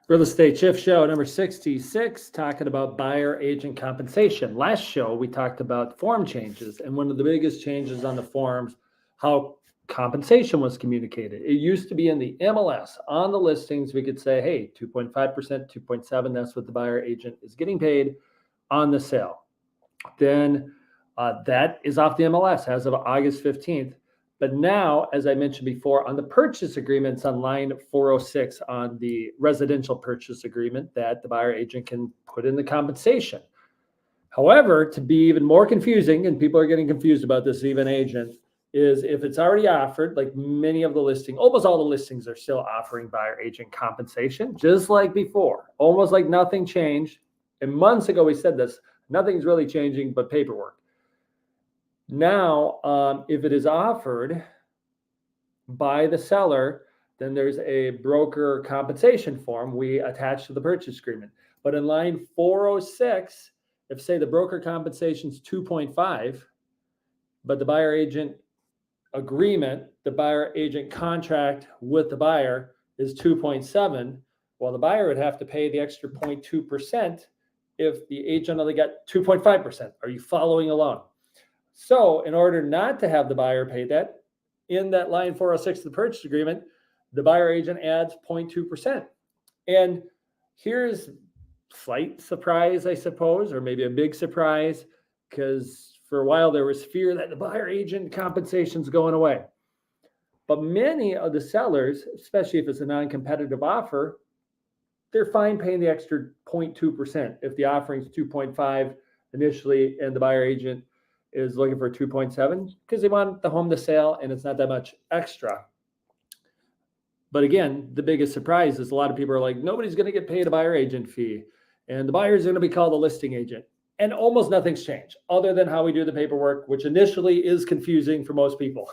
Real Estate Shift Show number 66, talking about buyer agent compensation. Last show, we talked about form changes, and one of the biggest changes on the forms, how compensation was communicated. It used to be in the MLS on the listings. We could say, hey, 2.5%, 2.7, that's what the buyer agent is getting paid on the sale. Then that is off the MLS as of August 15th. But now, as I mentioned before, on the purchase agreements on line 406 on the residential purchase agreement, that the buyer agent can put in the compensation. However, to be even more confusing, and people are getting confused about this, even agent, is if it's already offered, like many of the listings, almost all the listings are still offering buyer agent compensation, just like before, almost like nothing changed. And months ago, we said this, nothing's really changing but paperwork. Now, if it is offered by the seller, then there's a broker compensation form we attach to the purchase agreement. But in line 406, if say the broker compensation is 2.5, but the buyer agent agreement, the buyer agent contract with the buyer is 2.7, well, the buyer would have to pay the extra 0.2% if the agent only got 2.5%. Are you following along? So in order not to have the buyer pay that, in that line 406 of the purchase agreement, the buyer agent adds 0.2%. And here's slight surprise, I suppose, or maybe a big surprise, because for a while there was fear that the buyer agent compensation is going away. But many of the sellers, especially if it's a non-competitive offer, they're fine paying the extra 0.2% if the offering is 2.5 initially and the buyer agent is looking for 2.7 because they want the home to sell and it's not that much extra. But again, the biggest surprise is a lot of people are like, nobody's going to get paid a buyer agent fee and the buyer is going to be called a listing agent. And almost nothing's changed other than how we do the paperwork, which initially is confusing for most people.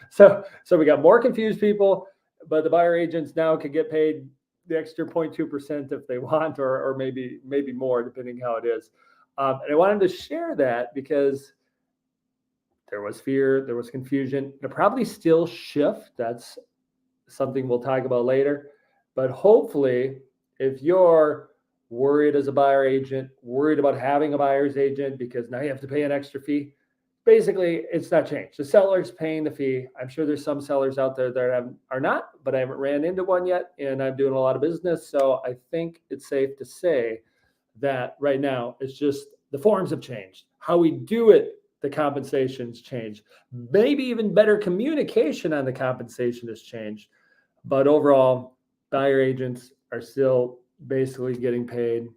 So we got more confused people, but the buyer agents now can get paid the extra 0.2% if they want, or maybe more, depending how it is. And I wanted to share that because there was fear, there was confusion. It'll probably still shift. That's something we'll talk about later. But hopefully, if you're worried as a buyer agent, worried about having a buyer's agent because now you have to pay an extra fee, basically, it's not changed. The seller's paying the fee. I'm sure there's some sellers out there that are not, but I haven't ran into one yet, and I'm doing a lot of business. So I think it's safe to say that right now it's just the forms have changed. How we do it, the compensation's changed. Maybe even better communication on the compensation has changed. But overall, buyer agents are still basically getting paid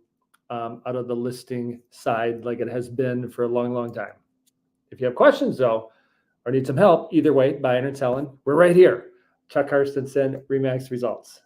out of the listing side like it has been for a long, long time. If you have questions, though, or need some help, either way, buying or selling, we're right here. Chuck Karstensen, RE/MAX Results.